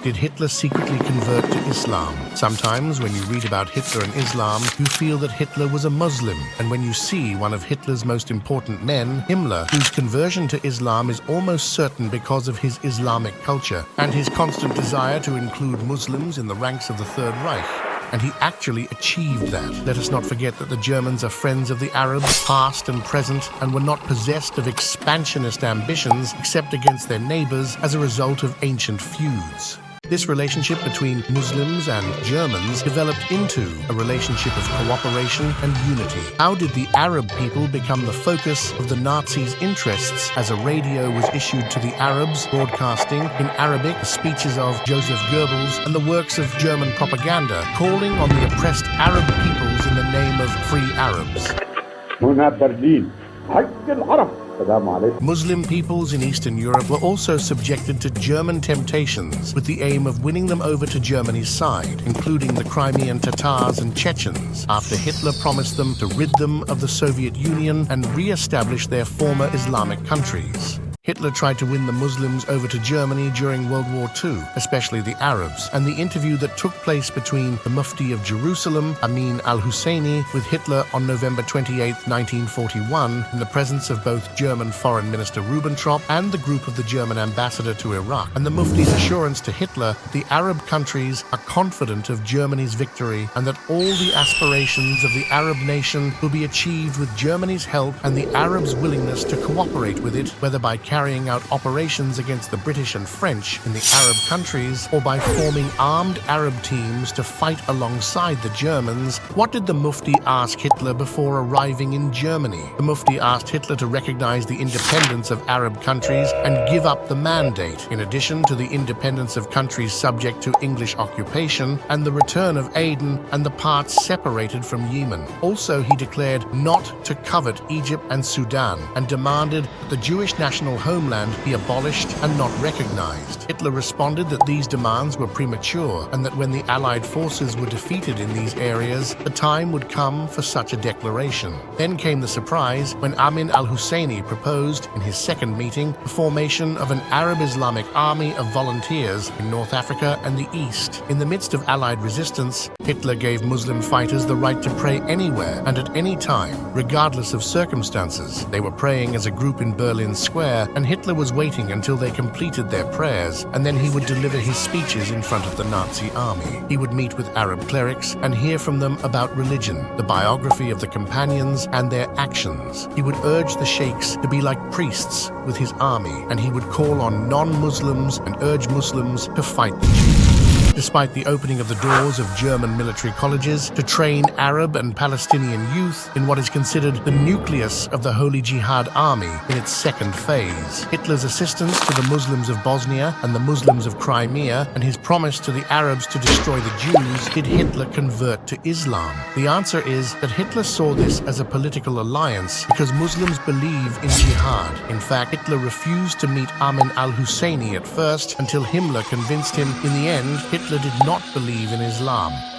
Did Hitler secretly convert to Islam? Sometimes when you read about Hitler and Islam, you feel that Hitler was a Muslim. And when you see one of Hitler's most important men, Himmler, whose conversion to Islam is almost certain because of his Islamic culture and his constant desire to include Muslims in the ranks of the Third Reich. And he actually achieved that. Let us not forget that the Germans are friends of the Arabs, past and present, and were not possessed of expansionist ambitions except against their neighbors as a result of ancient feuds. This relationship between Muslims and Germans developed into a relationship of cooperation and unity. How did the Arab people become the focus of the Nazis' interests as a radio was issued to the Arabs, broadcasting in Arabic the speeches of Joseph Goebbels and the works of German propaganda, calling on the oppressed Arab peoples in the name of free Arabs? Muslim peoples in Eastern Europe were also subjected to German temptations with the aim of winning them over to Germany's side, including the Crimean Tatars and Chechens, after Hitler promised them to rid them of the Soviet Union and re-establish their former Islamic countries. Hitler tried to win the Muslims over to Germany during World War II, especially the Arabs, and the interview that took place between the Mufti of Jerusalem, Amin al-Husseini, with Hitler on November 28, 1941, in the presence of both German Foreign Minister Ribbentrop and the group of the German ambassador to Iraq, and the Mufti's assurance to Hitler that the Arab countries are confident of Germany's victory and that all the aspirations of the Arab nation will be achieved with Germany's help and the Arabs' willingness to cooperate with it, whether by carrying out operations against the British and French in the Arab countries or by forming armed Arab teams to fight alongside the Germans. What did the Mufti ask Hitler before arriving in Germany? The Mufti asked Hitler to recognize the independence of Arab countries and give up the mandate, in addition to the independence of countries subject to English occupation and the return of Aden and the parts separated from Yemen. Also, he declared not to covet Egypt and Sudan and demanded that the Jewish national homeland be abolished and not recognized. Hitler responded that these demands were premature and that when the Allied forces were defeated in these areas, the time would come for such a declaration. Then came the surprise when Amin al-Husseini proposed in his second meeting the formation of an Arab Islamic army of volunteers in North Africa and the East. In the midst of Allied resistance, Hitler gave Muslim fighters the right to pray anywhere and at any time, regardless of circumstances. They were praying as a group in Berlin Square, and Hitler was waiting until they completed their prayers, and then he would deliver his speeches in front of the Nazi army. He would meet with Arab clerics and hear from them about religion, the biography of the companions, and their actions. He would urge the sheikhs to be like priests with his army, and he would call on non-Muslims and urge Muslims to fight the Jews. Despite the opening of the doors of German military colleges to train Arab and Palestinian youth in what is considered the nucleus of the Holy Jihad army in its second phase, Hitler's assistance to the Muslims of Bosnia and the Muslims of Crimea and his promise to the Arabs to destroy the Jews, did Hitler convert to Islam? The answer is that Hitler saw this as a political alliance because Muslims believe in jihad. In fact, Hitler refused to meet Amin al-Husseini at first until Himmler convinced him in the end Hitler did not believe in Islam.